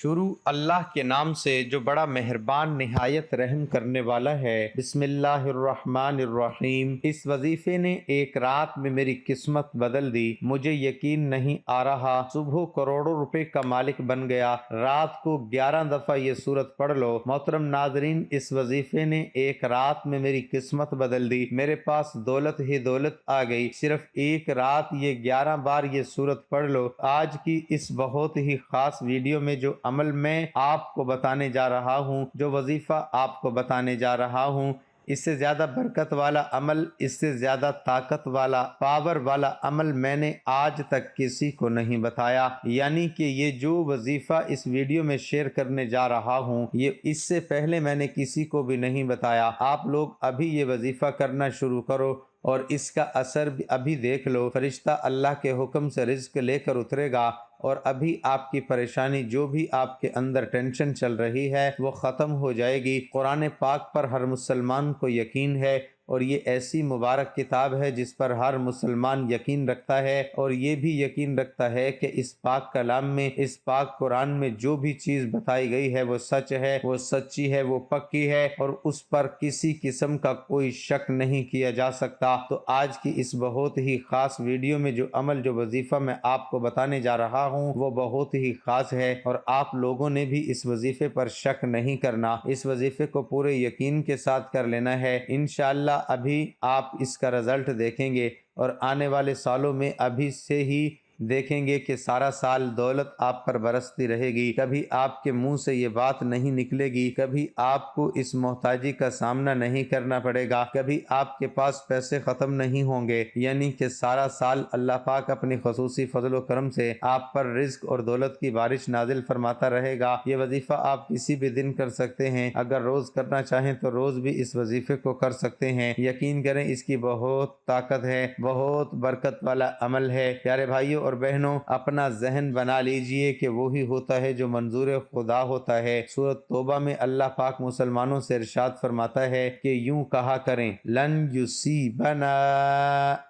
شروع اللہ کے نام سے جو بڑا مہربان نہایت رحم کرنے والا ہے۔ بسم اللہ الرحمن الرحیم۔ اس وظیفے نے ایک رات میں میری قسمت بدل دی، مجھے یقین نہیں آ رہا صبح کروڑوں روپے کا مالک بن گیا۔ رات کو 11 دفعہ یہ سورت پڑھ لو۔ محترم ناظرین، اس وظیفے نے ایک رات میں میری قسمت بدل دی، میرے پاس دولت ہی دولت آ گئی۔ صرف ایک رات یہ 11 بار یہ سورت پڑھ لو۔ آج کی اس بہت ہی خاص ویڈیو میں جو عمل میں آپ کو بتانے جا رہا ہوں، جو وظیفہ آپ کو بتانے جا رہا ہوں، اس سے زیادہ برکت والا عمل، اس سے زیادہ طاقت والا، پاور والا عمل میں نے آج تک کسی کو نہیں بتایا۔ یعنی کہ یہ جو وظیفہ اس ویڈیو میں شیئر کرنے جا رہا ہوں، یہ اس سے پہلے میں نے کسی کو بھی نہیں بتایا۔ آپ لوگ ابھی یہ وظیفہ کرنا شروع کرو اور اس کا اثر بھی ابھی دیکھ لو۔ فرشتہ اللہ کے حکم سے رزق لے کر اترے گا اور ابھی آپ کی پریشانی، جو بھی آپ کے اندر ٹینشن چل رہی ہے، وہ ختم ہو جائے گی۔ قرآن پاک پر ہر مسلمان کو یقین ہے اور یہ ایسی مبارک کتاب ہے جس پر ہر مسلمان یقین رکھتا ہے، اور یہ بھی یقین رکھتا ہے کہ اس پاک کلام میں، اس پاک قرآن میں جو بھی چیز بتائی گئی ہے وہ سچ ہے، وہ سچی ہے، وہ پکی ہے، اور اس پر کسی قسم کا کوئی شک نہیں کیا جا سکتا۔ تو آج کی اس بہت ہی خاص ویڈیو میں جو عمل، جو وظیفہ میں آپ کو بتانے جا رہا ہوں، وہ بہت ہی خاص ہے، اور آپ لوگوں نے بھی اس وظیفے پر شک نہیں کرنا، اس وظیفے کو پورے یقین کے ساتھ کر لینا ہے۔ انشاءاللہ ابھی آپ اس کا رزلٹ دیکھیں گے، اور آنے والے سالوں میں ابھی سے ہی دیکھیں گے کہ سارا سال دولت آپ پر برستی رہے گی۔ کبھی آپ کے منہ سے یہ بات نہیں نکلے گی، کبھی آپ کو اس محتاجی کا سامنا نہیں کرنا پڑے گا، کبھی آپ کے پاس پیسے ختم نہیں ہوں گے۔ یعنی کہ سارا سال اللہ پاک اپنی خصوصی فضل و کرم سے آپ پر رزق اور دولت کی بارش نازل فرماتا رہے گا۔ یہ وظیفہ آپ کسی بھی دن کر سکتے ہیں، اگر روز کرنا چاہیں تو روز بھی اس وظیفے کو کر سکتے ہیں۔ یقین کریں، اس کی بہت طاقت ہے، بہت برکت والا عمل ہے۔ پیارے بھائیوں اور بہنوں، اپنا ذہن بنا لیجئے کہ وہی ہوتا ہے جو منظور خدا ہوتا ہے۔ سورۃ توبہ میں اللہ پاک مسلمانوں سے ارشاد فرماتا ہے کہ یوں کہا کریں، لن یصیبنا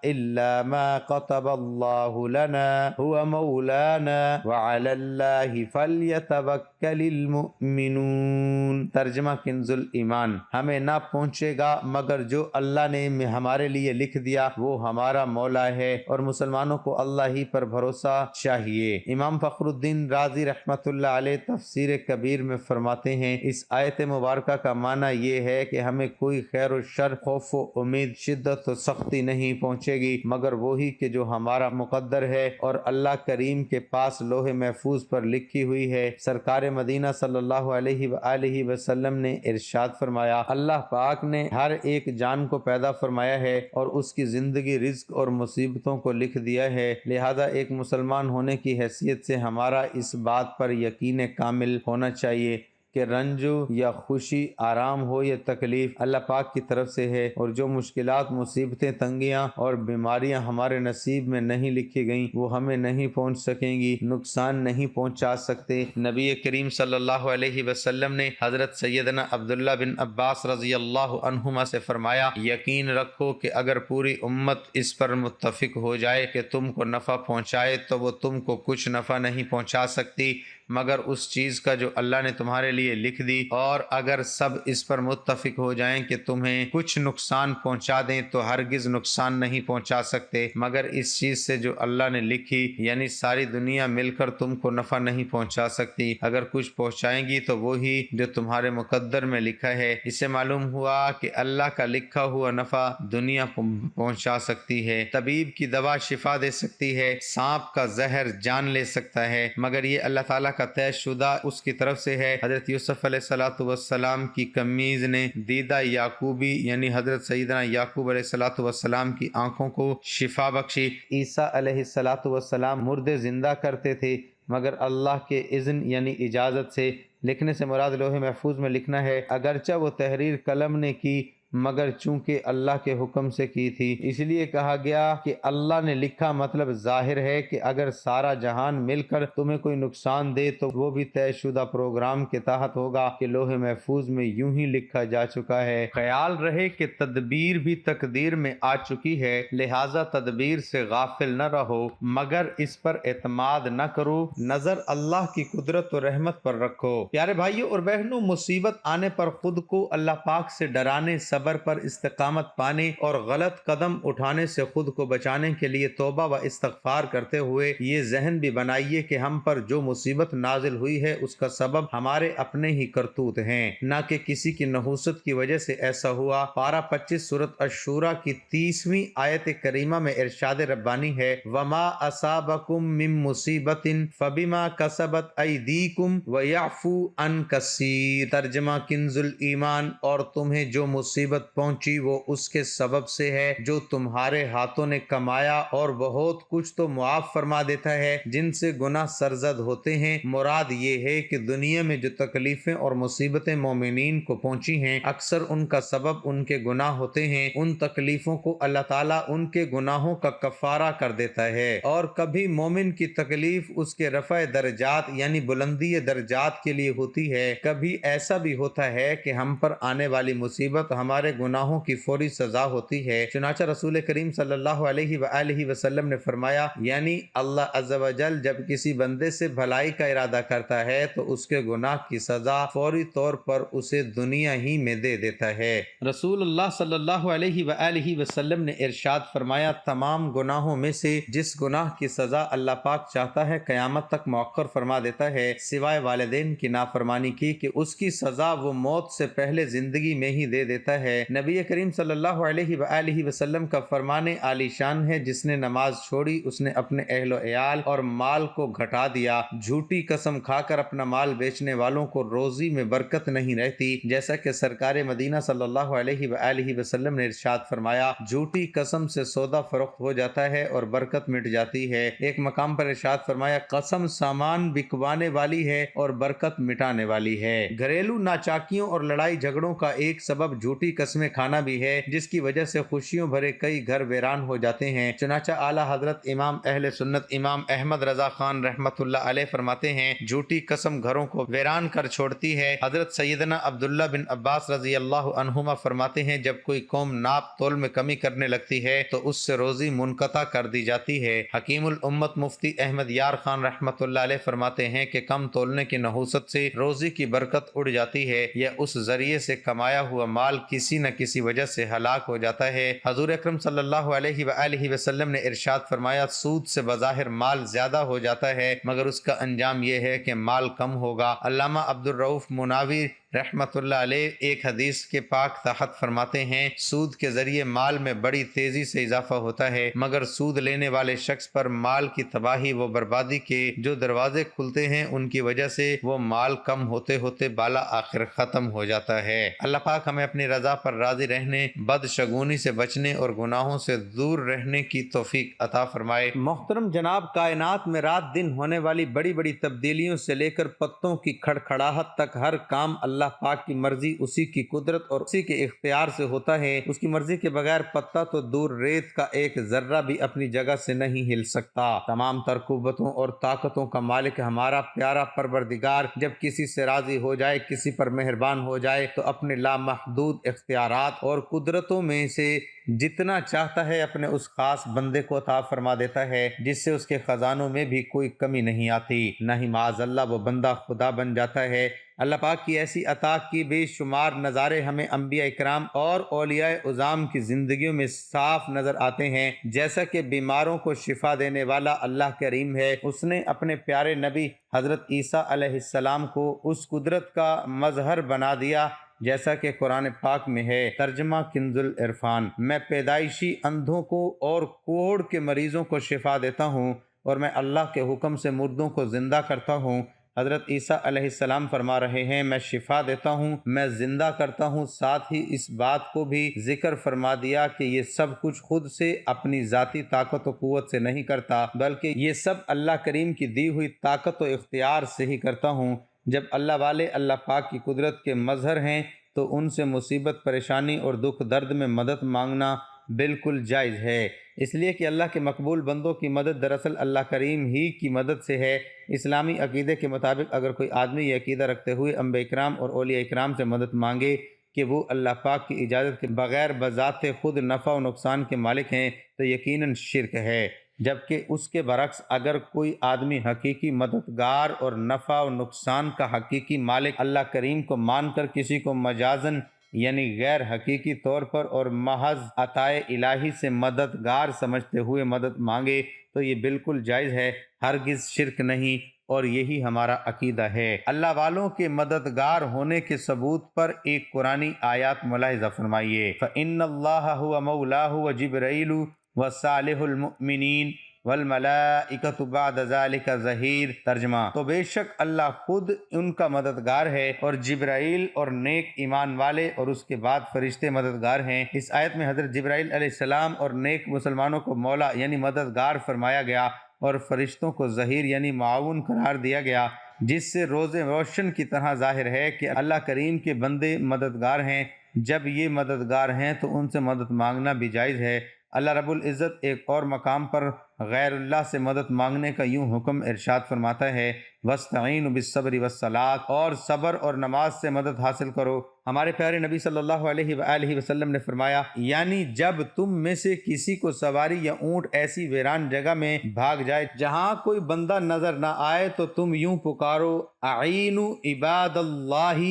الا ما كتب اللہ لنا هو مولانا وعلی اللہ فلیتوکل المؤمنون۔ ترجمہ کنز الایمان، ہمیں نہ پہنچے گا مگر جو اللہ نے ہمارے لیے لکھ دیا، وہ ہمارا مولا ہے، اور مسلمانوں کو اللہ ہی پر بھروسہ چاہیے۔ امام فخر الدین رازی رحمۃ اللہ علیہ تفسیر کبیر میں فرماتے ہیں، اس آیت مبارکہ کا معنی یہ ہے کہ ہمیں کوئی خیر و شر، خوف و امید، شدت و سختی نہیں پہنچے گی مگر وہی کہ جو ہمارا مقدر ہے اور اللہ کریم کے پاس لوح محفوظ پر لکھی ہوئی ہے۔ سرکار مدینہ صلی اللہ علیہ وآلہ وسلم نے ارشاد فرمایا، اللہ پاک نے ہر ایک جان کو پیدا فرمایا ہے اور اس کی زندگی، رزق اور مصیبتوں کو لکھ دیا ہے، لہذا ایک مسلمان ہونے کی حیثیت سے ہمارا اس بات پر یقین کامل ہونا چاہیے کہ رنج یا خوشی، آرام ہو یا تکلیف، اللہ پاک کی طرف سے ہے، اور جو مشکلات، مصیبتیں، تنگیاں اور بیماریاں ہمارے نصیب میں نہیں لکھی گئیں، وہ ہمیں نہیں پہنچ سکیں گی، نقصان نہیں پہنچا سکتے۔ نبی کریم صلی اللہ علیہ وسلم نے حضرت سیدنا عبداللہ بن عباس رضی اللہ عنہما سے فرمایا، یقین رکھو کہ اگر پوری امت اس پر متفق ہو جائے کہ تم کو نفع پہنچائے تو وہ تم کو کچھ نفع نہیں پہنچا سکتی مگر اس چیز کا جو اللہ نے تمہارے لیے لکھ دی، اور اگر سب اس پر متفق ہو جائیں کہ تمہیں کچھ نقصان پہنچا دیں تو ہرگز نقصان نہیں پہنچا سکتے مگر اس چیز سے جو اللہ نے لکھی، یعنی ساری دنیا مل کر تم کو نفع نہیں پہنچا سکتی، اگر کچھ پہنچائیں گی تو وہی جو تمہارے مقدر میں لکھا ہے۔ اس سے معلوم ہوا کہ اللہ کا لکھا ہوا نفع دنیا پہنچا سکتی ہے، طبیب کی دوا شفا دے سکتی ہے، سانپ کا زہر جان لے سکتا ہے، مگر یہ اللہ تعالیٰ کا طے شدہ اس کی طرف سے ہے۔ حضرت یوسف علیہ السلام کی قمیض نے دیدہ یعقوبی، یعنی حضرت سیدنا یعقوب علیہ السلام کی آنکھوں کو شفا بخشی۔ عیسیٰ علیہ السلام مردے زندہ کرتے تھے مگر اللہ کے اذن یعنی اجازت سے۔ لکھنے سے مراد لوح محفوظ میں لکھنا ہے، اگرچہ وہ تحریر قلم نے کی مگر چونکہ اللہ کے حکم سے کی تھی، اس لیے کہا گیا کہ اللہ نے لکھا، مطلب ظاہر ہے کہ اگر سارا جہان مل کر تمہیں کوئی نقصان دے تو وہ بھی طے شدہ پروگرام کے تحت ہوگا کہ لوح محفوظ میں یوں ہی لکھا جا چکا ہے۔ خیال رہے کہ تدبیر بھی تقدیر میں آ چکی ہے، لہٰذا تدبیر سے غافل نہ رہو، مگر اس پر اعتماد نہ کرو، نظر اللہ کی قدرت و رحمت پر رکھو۔ پیارے بھائیوں اور بہنوں، مصیبت آنے پر خود کو اللہ پاک سے ڈرانے، صبر پر استقامت پانے اور غلط قدم اٹھانے سے خود کو بچانے کے لیے توبہ و استغفار کرتے ہوئے یہ ذہن بھی بنائیے کہ ہم پر جو مصیبت نازل ہوئی ہے اس کا سبب ہمارے اپنے ہی کرتوت ہیں، نہ کہ کسی کی نحوست کی وجہ سے ایسا ہوا۔ پارہ 25 سورۃ الشورى کی 30ویں آیت کریمہ میں ارشاد ربانی ہے، وَمَا أَصَابَكُم مِّن مُّصِيبَةٍ فَبِمَا كَسَبَتْ أَيْدِيكُمْ وَيَعْفُو عَن كَثِيرٍ۔ ترجمہ کنز الایمان، اور تمہیں جو مصیبت پہنچی وہ اس کے سبب سے ہے جو تمہارے ہاتھوں نے کمایا، اور بہت کچھ تو معاف فرما دیتا ہے جن سے گناہ سرزد ہوتے ہیں۔ مراد یہ ہے کہ دنیا میں جو تکلیفیں اور مصیبتیں مومنین کو پہنچی ہیں، اکثر ان کا سبب ان کے گناہ ہوتے ہیں۔ ان تکلیفوں کو اللہ تعالیٰ ان کے گناہوں کا کفارہ کر دیتا ہے، اور کبھی مومن کی تکلیف اس کے رفع درجات یعنی بلندی درجات کے لیے ہوتی ہے، کبھی ایسا بھی ہوتا ہے کہ ہم پر آنے والی مصیبت ہمارے گناہوں کی فوری سزا ہوتی ہے۔ چنانچہ رسول کریم صلی اللہ علیہ وآلہ وسلم نے فرمایا، یعنی اللہ عز و جل جب کسی بندے سے بھلائی کا ارادہ کرتا ہے تو اس کے گناہ کی سزا فوری طور پر اسے دنیا ہی میں دے دیتا ہے۔ رسول اللہ صلی اللہ علیہ وآلہ وسلم نے ارشاد فرمایا، تمام گناہوں میں سے جس گناہ کی سزا اللہ پاک چاہتا ہے قیامت تک مؤخر فرما دیتا ہے، سوائے والدین کی نافرمانی کی کہ اس کی سزا وہ موت سے پہلے زندگی میں ہی دے دیتا ہے۔ نبی کریم صلی اللہ علیہ وآلہ وسلم کا فرمان عالی شان ہے، جس نے نماز چھوڑی اس نے اپنے اہل و عیال اور مال کو گھٹا دیا۔ جھوٹی قسم کھا کر اپنا مال بیچنے والوں کو روزی میں برکت نہیں رہتی، جیسا کہ سرکار مدینہ صلی اللہ علیہ وآلہ وسلم نے ارشاد فرمایا، جھوٹی قسم سے سودا فروخت ہو جاتا ہے اور برکت مٹ جاتی ہے۔ ایک مقام پر ارشاد فرمایا، قسم سامان بکوانے والی ہے اور برکت مٹانے والی ہے۔ گھریلو ناچاکیوں اور لڑائی جھگڑوں کا ایک سبب جھوٹی قسمیں کھانا بھی ہے، جس کی وجہ سے خوشیوں بھرے کئی گھر ویران ہو جاتے ہیں۔ چنانچہ اعلیٰ حضرت امام اہل سنت امام احمد رضا خان رحمۃ اللہ علیہ فرماتے ہیں، جھوٹی قسم گھروں کو ویران کر چھوڑتی ہے۔ حضرت سیدنا عبداللہ بن عباس رضی اللہ عنہما فرماتے ہیں، جب کوئی قوم ناپ تول میں کمی کرنے لگتی ہے تو اس سے روزی منقطع کر دی جاتی ہے۔ حکیم الامت مفتی احمد یار خان رحمۃ اللہ علیہ فرماتے ہیں کہ کم تولنے کی نحوست سے روزی کی برکت اڑ جاتی ہے، یا اس ذریعے سے کمایا ہوا مال کسی نہ کسی وجہ سے ہلاک ہو جاتا ہے۔ حضور اکرم صلی اللہ علیہ وآلہ وسلم نے ارشاد فرمایا، سود سے بظاہر مال زیادہ ہو جاتا ہے مگر اس کا انجام یہ ہے کہ مال کم ہوگا۔ علامہ عبد الرؤف مناوی رحمت اللہ علیہ ایک حدیث کے پاک تحت فرماتے ہیں، سود کے ذریعے مال میں بڑی تیزی سے اضافہ ہوتا ہے، مگر سود لینے والے شخص پر مال کی تباہی و بربادی کے جو دروازے کھلتے ہیں ان کی وجہ سے وہ مال کم ہوتے ہوتے بالا آخر ختم ہو جاتا ہے۔ اللہ پاک ہمیں اپنی رضا پر راضی رہنے، بدشگونی سے بچنے اور گناہوں سے دور رہنے کی توفیق عطا فرمائے۔ محترم جناب، کائنات میں رات دن ہونے والی بڑی بڑی تبدیلیوں سے لے کر پتوں کی کھڑکھڑاہٹ تک ہر کام اللہ پاک کی مرضی، اسی کی قدرت اور اسی کے اختیار سے ہوتا ہے۔ اس کی مرضی کے بغیر پتا تو دور ریت کا ایک ذرہ بھی اپنی جگہ سے نہیں ہل سکتا۔ تمام تر قوتوں اور طاقتوں کا مالک ہمارا پیارا پروردگار جب کسی سے راضی ہو جائے، کسی پر مہربان ہو جائے تو اپنے لامحدود اختیارات اور قدرتوں میں سے جتنا چاہتا ہے اپنے اس خاص بندے کو عطا فرما دیتا ہے، جس سے اس کے خزانوں میں بھی کوئی کمی نہیں آتی، نہ ہی معاذ اللہ وہ بندہ خدا بن جاتا ہے۔ اللہ پاک کی ایسی عطا کی بے شمار نظارے ہمیں انبیاء اکرام اور اولیاء عظام کی زندگیوں میں صاف نظر آتے ہیں۔ جیسا کہ بیماروں کو شفا دینے والا اللہ کریم ہے، اس نے اپنے پیارے نبی حضرت عیسیٰ علیہ السلام کو اس قدرت کا مظہر بنا دیا، جیسا کہ قرآن پاک میں ہے۔ ترجمہ کنز العرفان، میں پیدائشی اندھوں کو اور کوڑ کے مریضوں کو شفا دیتا ہوں، اور میں اللہ کے حکم سے مردوں کو زندہ کرتا ہوں۔ حضرت عیسیٰ علیہ السلام فرما رہے ہیں، میں شفا دیتا ہوں، میں زندہ کرتا ہوں۔ ساتھ ہی اس بات کو بھی ذکر فرما دیا کہ یہ سب کچھ خود سے اپنی ذاتی طاقت و قوت سے نہیں کرتا، بلکہ یہ سب اللہ کریم کی دی ہوئی طاقت و اختیار سے ہی کرتا ہوں۔ جب اللہ والے اللہ پاک کی قدرت کے مظہر ہیں تو ان سے مصیبت پریشانی اور دکھ درد میں مدد مانگنا بالکل جائز ہے، اس لیے کہ اللہ کے مقبول بندوں کی مدد دراصل اللہ کریم ہی کی مدد سے ہے۔ اسلامی عقیدے کے مطابق اگر کوئی آدمی یہ عقیدہ رکھتے ہوئے انبیاء اکرام اور اولیاء اکرام سے مدد مانگے کہ وہ اللہ پاک کی اجازت کے بغیر بذات خود نفع و نقصان کے مالک ہیں تو یقیناً شرک ہے، جبکہ اس کے برعکس اگر کوئی آدمی حقیقی مددگار اور نفع و نقصان کا حقیقی مالک اللہ کریم کو مان کر کسی کو مجازن یعنی غیر حقیقی طور پر اور محض عطائے الہی سے مددگار سمجھتے ہوئے مدد مانگے تو یہ بالکل جائز ہے، ہرگز شرک نہیں، اور یہی ہمارا عقیدہ ہے۔ اللہ والوں کے مددگار ہونے کے ثبوت پر ایک قرآنی آیات ملاحظہ فرمائیے، فَإِنَّ اللَّهَ هُوَ مَوْلَاهُ وَجِبْرَائِيلُ وَصَالِحُ الْمُؤْمِنِينَ وَالْمَلَائِكَةُ بَعْدَ ذَلِكَ ظَہِیرٌ۔ ترجمہ، تو بے شک اللہ خود ان کا مددگار ہے اور جبرائیل اور نیک ایمان والے اور اس کے بعد فرشتے مددگار ہیں۔ اس آیت میں حضرت جبرائیل علیہ السلام اور نیک مسلمانوں کو مولا یعنی مددگار فرمایا گیا اور فرشتوں کو ظہیر یعنی معاون قرار دیا گیا، جس سے روز روشن کی طرح ظاہر ہے کہ اللہ کریم کے بندے مددگار ہیں۔ جب یہ مددگار ہیں تو ان سے مدد مانگنا بھی جائز ہے۔ اللہ رب العزت ایک اور مقام پر غیر اللہ سے مدد مانگنے کا یوں حکم ارشاد فرماتا ہے، وَاسْتَعِینُوا بِالصَّبْرِ وَالصَّلَاةِ، اور صبر اور نماز سے مدد حاصل کرو۔ ہمارے پیارے نبی صلی اللہ علیہ وآلہ وسلم نے فرمایا، یعنی جب تم میں سے کسی کو سواری یا اونٹ ایسی ویران جگہ میں بھاگ جائے جہاں کوئی بندہ نظر نہ آئے تو تم یوں پکارو، اعینوا عباد اللہ،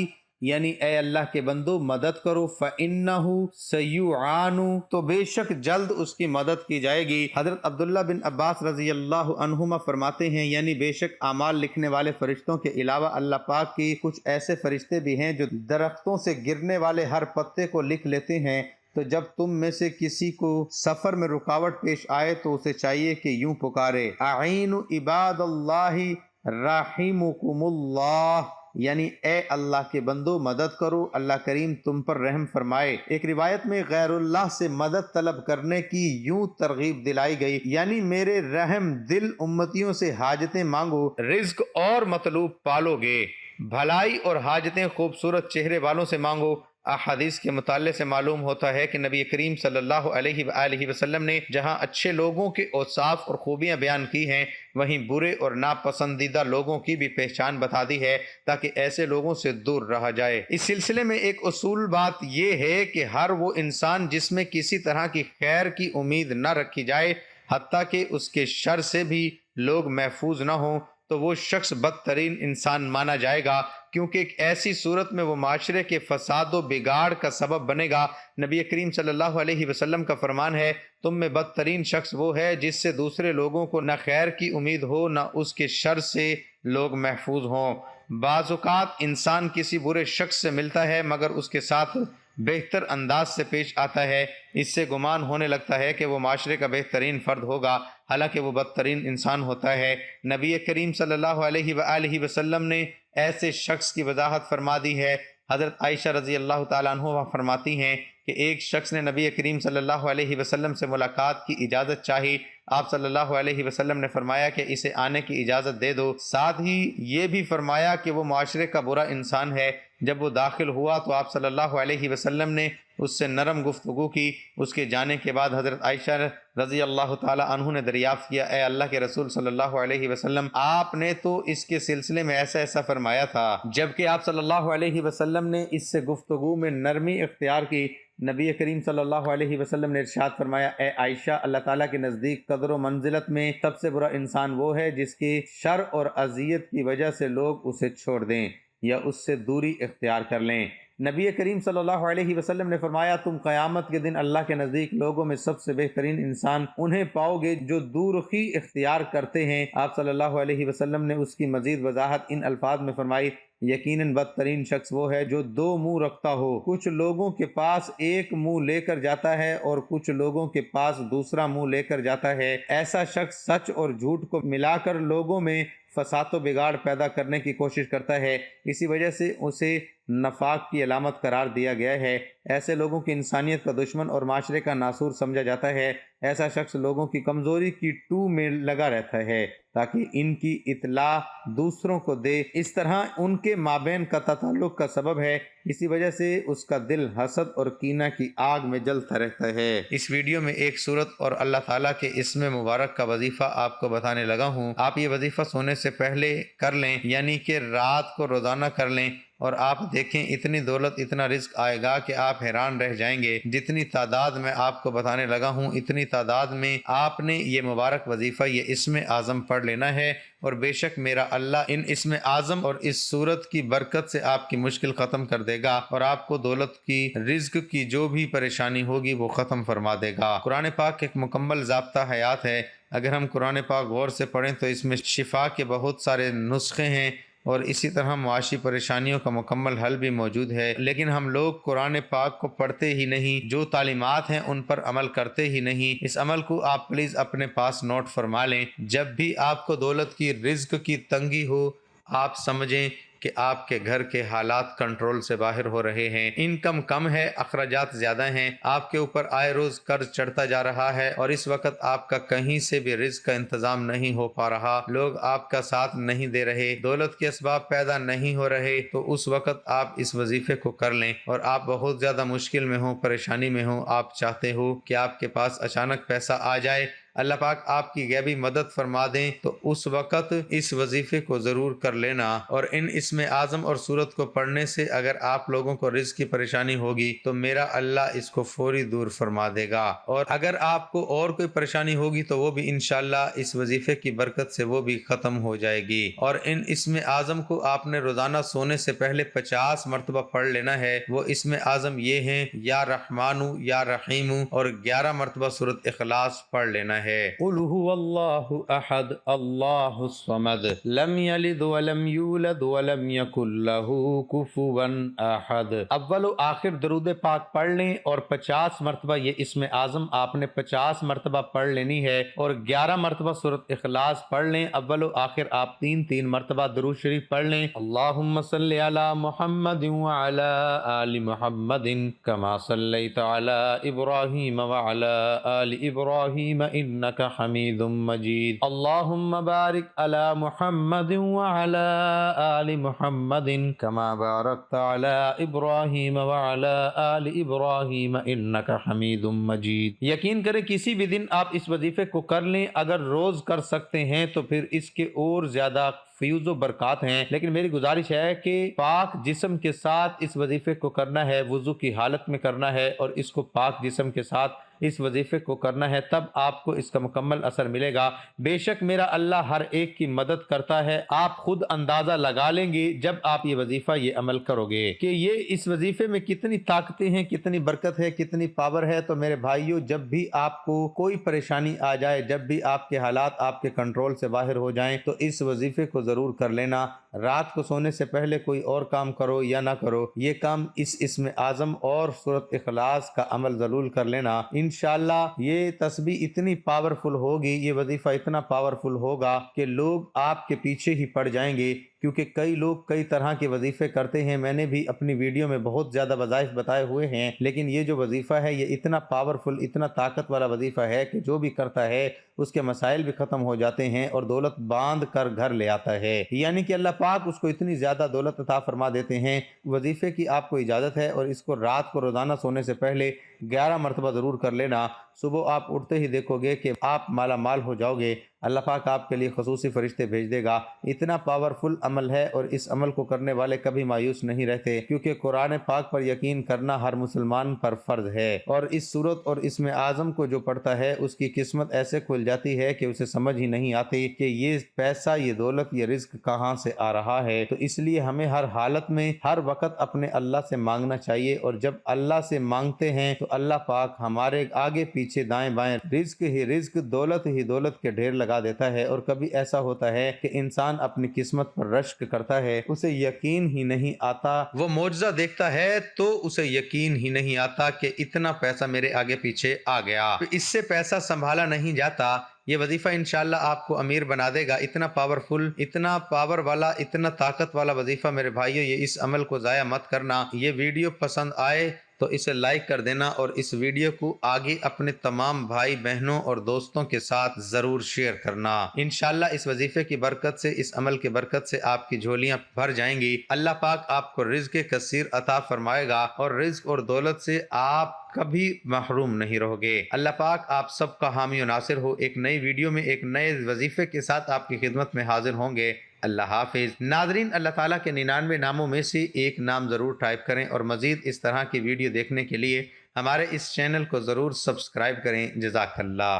یعنی اے اللہ کے بندو مدد کرو، فَإِنَّهُ سَيُعَانُ، تو بے شک جلد اس کی مدد کی جائے گی۔ حضرت عبداللہ بن عباس رضی اللہ عنہما فرماتے ہیں، یعنی بے شک اعمال لکھنے والے فرشتوں کے علاوہ اللہ پاک کی کچھ ایسے فرشتے بھی ہیں جو درختوں سے گرنے والے ہر پتے کو لکھ لیتے ہیں، تو جب تم میں سے کسی کو سفر میں رکاوٹ پیش آئے تو اسے چاہیے کہ یوں پکارے، اعینوا عباد اللہ رحمکم اللہ، یعنی اے اللہ کے بندو مدد کرو، اللہ کریم تم پر رحم فرمائے۔ ایک روایت میں غیر اللہ سے مدد طلب کرنے کی یوں ترغیب دلائی گئی، یعنی میرے رحم دل امتیوں سے حاجتیں مانگو، رزق اور مطلوب پالو گے، بھلائی اور حاجتیں خوبصورت چہرے والوں سے مانگو۔ احادیث کے مطالعے سے معلوم ہوتا ہے کہ نبی کریم صلی اللہ علیہ وآلہ وسلم نے جہاں اچھے لوگوں کے اوصاف اور خوبیاں بیان کی ہیں، وہیں برے اور ناپسندیدہ لوگوں کی بھی پہچان بتا دی ہے تاکہ ایسے لوگوں سے دور رہا جائے۔ اس سلسلے میں ایک اصول بات یہ ہے کہ ہر وہ انسان جس میں کسی طرح کی خیر کی امید نہ رکھی جائے، حتیٰ کہ اس کے شر سے بھی لوگ محفوظ نہ ہوں، تو وہ شخص بدترین انسان مانا جائے گا، کیونکہ ایک ایسی صورت میں وہ معاشرے کے فساد و بگاڑ کا سبب بنے گا۔ نبی کریم صلی اللہ علیہ وسلم کا فرمان ہے، تم میں بدترین شخص وہ ہے جس سے دوسرے لوگوں کو نہ خیر کی امید ہو نہ اس کے شر سے لوگ محفوظ ہوں۔ بعض اوقات انسان کسی برے شخص سے ملتا ہے مگر اس کے ساتھ بہتر انداز سے پیش آتا ہے، اس سے گمان ہونے لگتا ہے کہ وہ معاشرے کا بہترین فرد ہوگا، حالانکہ وہ بدترین انسان ہوتا ہے۔ نبی کریم صلی اللہ علیہ وآلہ وسلم نے ایسے شخص کی وضاحت فرما دی ہے۔ حضرت عائشہ رضی اللہ تعالیٰ عنہ فرماتی ہیں کہ ایک شخص نے نبی کریم صلی اللہ علیہ وسلم سے ملاقات کی اجازت چاہی، آپ صلی اللہ علیہ وسلم نے فرمایا کہ اسے آنے کی اجازت دے دو، ساتھ ہی یہ بھی فرمایا کہ وہ معاشرے کا برا انسان ہے۔ جب وہ داخل ہوا تو آپ صلی اللہ علیہ وسلم نے اس سے نرم گفتگو کی۔ اس کے جانے کے بعد حضرت عائشہ رضی اللہ تعالی عنہ نے دریافت کیا، اے اللہ کے رسول صلی اللہ علیہ وسلم، آپ نے تو اس کے سلسلے میں ایسا ایسا فرمایا تھا، جبکہ آپ صلی اللہ علیہ وسلم نے اس سے گفتگو میں نرمی اختیار کی۔ نبی کریم صلی اللہ علیہ وسلم نے ارشاد فرمایا، اے عائشہ، اللہ تعالیٰ کے نزدیک قدر و منزلت میں سب سے برا انسان وہ ہے جس کی شر اور اذیت کی وجہ سے لوگ اسے چھوڑ دیں یا اس سے دوری اختیار کر لیں۔ نبی کریم صلی اللہ علیہ وسلم نے فرمایا، تم قیامت کے دن اللہ کے نزدیک لوگوں میں سب سے بہترین انسان انہیں پاؤ گے جو دورخی اختیار کرتے ہیں۔ آپ صلی اللہ علیہ وسلم نے اس کی مزید وضاحت ان الفاظ میں فرمائی، یقیناً بدترین شخص وہ ہے جو دو منہ رکھتا ہو، کچھ لوگوں کے پاس ایک منہ لے کر جاتا ہے اور کچھ لوگوں کے پاس دوسرا منہ لے کر جاتا ہے۔ ایسا شخص سچ اور جھوٹ کو ملا کر لوگوں میں فساد و بگاڑ پیدا کرنے کی کوشش کرتا ہے، اسی وجہ سے اسے نفاق کی علامت قرار دیا گیا ہے۔ ایسے لوگوں کی انسانیت کا دشمن اور معاشرے کا ناسور سمجھا جاتا ہے۔ ایسا شخص لوگوں کی کمزوری کی ٹو میں لگا رہتا ہے تاکہ ان کی اطلاع دوسروں کو دے، اس طرح ان کے مابین کا تعلق کا سبب ہے۔ اسی وجہ سے اس کا دل حسد اور کینہ کی آگ میں جلتا رہتا ہے۔ اس ویڈیو میں ایک سورت اور اللہ تعالیٰ کے اسم مبارک کا وظیفہ آپ کو بتانے لگا ہوں۔ آپ یہ وظیفہ سونے سے پہلے کر لیں، یعنی کہ رات کو روزانہ کر لیں، اور آپ دیکھیں اتنی دولت، اتنا رزق آئے گا کہ آپ حیران رہ جائیں گے۔ جتنی تعداد میں آپ کو بتانے لگا ہوں اتنی تعداد میں آپ نے یہ مبارک وظیفہ، یہ اسم اعظم پڑھ لینا ہے، اور بے شک میرا اللہ ان اسم اعظم اور اس صورت کی برکت سے آپ کی مشکل ختم کر دے گا، اور آپ کو دولت کی، رزق کی جو بھی پریشانی ہوگی وہ ختم فرما دے گا۔ قرآن پاک ایک مکمل ضابطہ حیات ہے۔ اگر ہم قرآن پاک غور سے پڑھیں تو اس میں شفا کے بہت سارے نسخے ہیں، اور اسی طرح معاشی پریشانیوں کا مکمل حل بھی موجود ہے، لیکن ہم لوگ قرآن پاک کو پڑھتے ہی نہیں، جو تعلیمات ہیں ان پر عمل کرتے ہی نہیں۔ اس عمل کو آپ پلیز اپنے پاس نوٹ فرما لیں۔ جب بھی آپ کو دولت کی، رزق کی تنگی ہو، آپ سمجھیں کہ آپ کے گھر کے حالات کنٹرول سے باہر ہو رہے ہیں، انکم کم ہے، اخراجات زیادہ ہیں، آپ کے اوپر آئے روز قرض چڑھتا جا رہا ہے، اور اس وقت آپ کا کہیں سے بھی رزق کا انتظام نہیں ہو پا رہا، لوگ آپ کا ساتھ نہیں دے رہے، دولت کے اسباب پیدا نہیں ہو رہے، تو اس وقت آپ اس وظیفے کو کر لیں۔ اور آپ بہت زیادہ مشکل میں ہوں، پریشانی میں ہوں، آپ چاہتے ہو کہ آپ کے پاس اچانک پیسہ آ جائے، اللہ پاک آپ کی غیبی مدد فرما دیں، تو اس وقت اس وظیفے کو ضرور کر لینا۔ اور ان اسم اعظم اور سورت کو پڑھنے سے اگر آپ لوگوں کو رزق کی پریشانی ہوگی تو میرا اللہ اس کو فوری دور فرما دے گا، اور اگر آپ کو اور کوئی پریشانی ہوگی تو وہ بھی انشاءاللہ اس وظیفے کی برکت سے وہ بھی ختم ہو جائے گی۔ اور ان اسم اعظم کو آپ نے روزانہ سونے سے پہلے 50 مرتبہ پڑھ لینا ہے۔ وہ اسم اعظم یہ ہیں: یا رحمانو، یا رحیمو، اور 11 مرتبہ سورت اخلاص پڑھ لینا ہے۔ قل هو اللہ احد اللہ الصمد لم یلد ولم یولد ولم یکن له کفوا احد۔ اول و آخر درود پاک پڑھ لیں، اور 50 مرتبہ یہ اسم اعظم آپ نے 50 مرتبہ پڑھ لینی ہے، اور 11 مرتبہ سورت اخلاص پڑھ لیں۔ اول و آخر آپ 3 مرتبہ درود شریف پڑھ لیں: اللہم صلی علی محمد وعلی آل محمد کما صلیت علی ابراہیم وعلی آل ابراہیم انک حمید مجید۔ اللہم بارک علی محمد وعلی آل محمد کما بارکت علی ابراہیم وعلی آل ابراہیم انک حمید مجید۔ یقین کریں کسی بھی دن آپ اس وظیفے کو کر لیں، اگر روز کر سکتے ہیں تو پھر اس کے اور زیادہ فیوز و برکات ہیں، لیکن میری گزارش ہے کہ پاک جسم کے ساتھ اس وظیفے کو کرنا ہے، وضو کی حالت میں کرنا ہے، اور اس کو پاک جسم کے ساتھ اس وظیفے کو کرنا ہے، تب آپ کو اس کا مکمل اثر ملے گا۔ بے شک میرا اللہ ہر ایک کی مدد کرتا ہے۔ آپ خود اندازہ لگا لیں گے جب آپ یہ وظیفہ، یہ عمل کرو گے کہ یہ اس وظیفے میں کتنی طاقتیں ہیں، کتنی برکت ہے، کتنی پاور ہے۔ تو میرے بھائیوں، جب بھی آپ کو کوئی پریشانی آ جائے، جب بھی آپ کے حالات آپ کے کنٹرول سے باہر ہو جائیں، تو اس وظیفے کو ضرور کر لینا۔ رات کو سونے سے پہلے کوئی اور کام کرو یا نہ کرو، یہ کام اس اسم اعظم اور سورت اخلاص کا عمل ضرور کر لینا۔ انشاءاللہ یہ تسبیح اتنی پاورفل ہوگی، یہ وظیفہ اتنا پاورفل ہوگا کہ لوگ آپ کے پیچھے ہی پڑ جائیں گے، کیونکہ کئی لوگ کئی طرح کے وظیفے کرتے ہیں۔ میں نے بھی اپنی ویڈیو میں بہت زیادہ وظائف بتائے ہوئے ہیں، لیکن یہ جو وظیفہ ہے یہ اتنا پاورفل، اتنا طاقت والا وظیفہ ہے کہ جو بھی کرتا ہے اس کے مسائل بھی ختم ہو جاتے ہیں، اور دولت باندھ کر گھر لے آتا ہے، یعنی کہ اللہ پاک اس کو اتنی زیادہ دولت عطا فرما دیتے ہیں۔ وظیفے کی آپ کو اجازت ہے، اور اس کو رات کو روزانہ سونے سے پہلے 11 مرتبہ ضرور کر لینا۔ صبح آپ اٹھتے ہی دیکھو گے کہ آپ مالا مال ہو جاؤ گے، اللہ پاک آپ کے لیے خصوصی فرشتے بھیج دے گا۔ اتنا پاورفل عمل ہے، اور اس عمل کو کرنے والے کبھی مایوس نہیں رہتے، کیونکہ قرآن پاک پر یقین کرنا ہر مسلمان پر فرض ہے، اور اس سورت اور اسم اعظم کو جو پڑھتا ہے اس کی قسمت ایسے کھل جاتی ہے کہ اسے سمجھ ہی نہیں آتی کہ یہ پیسہ، یہ دولت، یہ رزق کہاں سے آ رہا ہے۔ تو اس لیے ہمیں ہر حالت میں، ہر وقت اپنے اللہ سے مانگنا چاہیے، اور جب اللہ سے مانگتے ہیں تو اللہ پاک ہمارے آگے پیچھے دائیں بائیں رزق ہی رزق، دولت ہی دولت کے ڈھیر لگا دیتا ہے۔ اور کبھی ایسا ہوتا ہے کہ انسان اپنی قسمت پر رشک کرتا ہے، اسے یقین ہی نہیں آتا، وہ معجزہ دیکھتا ہے تو اسے یقین ہی نہیں آتا کہ اتنا پیسہ میرے آگے پیچھے آ گیا، اس سے پیسہ سنبھالا نہیں جاتا، یہ وظیفہ انشاءاللہ آپ کو امیر بنا دے گا۔ اتنا پاورفل، اتنا پاور والا، اتنا طاقت والا وظیفہ میرے بھائیو، یہ اس عمل کو ضائع مت کرنا۔ یہ ویڈیو پسند آئے تو اسے لائک کر دینا اور اس ویڈیو کو آگے اپنے تمام بھائی بہنوں اور دوستوں کے ساتھ ضرور شیئر کرنا۔ انشاءاللہ اس وظیفے کی برکت سے، اس عمل کی برکت سے آپ کی جھولیاں بھر جائیں گی۔ اللہ پاک آپ کو رزق کثیر عطا فرمائے گا اور رزق اور دولت سے آپ کبھی محروم نہیں رہو گے۔ اللہ پاک آپ سب کا حامی و ناصر ہو۔ ایک نئی ویڈیو میں ایک نئے وظیفے کے ساتھ آپ کی خدمت میں حاضر ہوں گے۔ اللہ حافظ۔ ناظرین، اللہ تعالیٰ کے 99 ناموں میں سے ایک نام ضرور ٹائپ کریں اور مزید اس طرح کی ویڈیو دیکھنے کے لیے ہمارے اس چینل کو ضرور سبسکرائب کریں۔ جزاک اللہ۔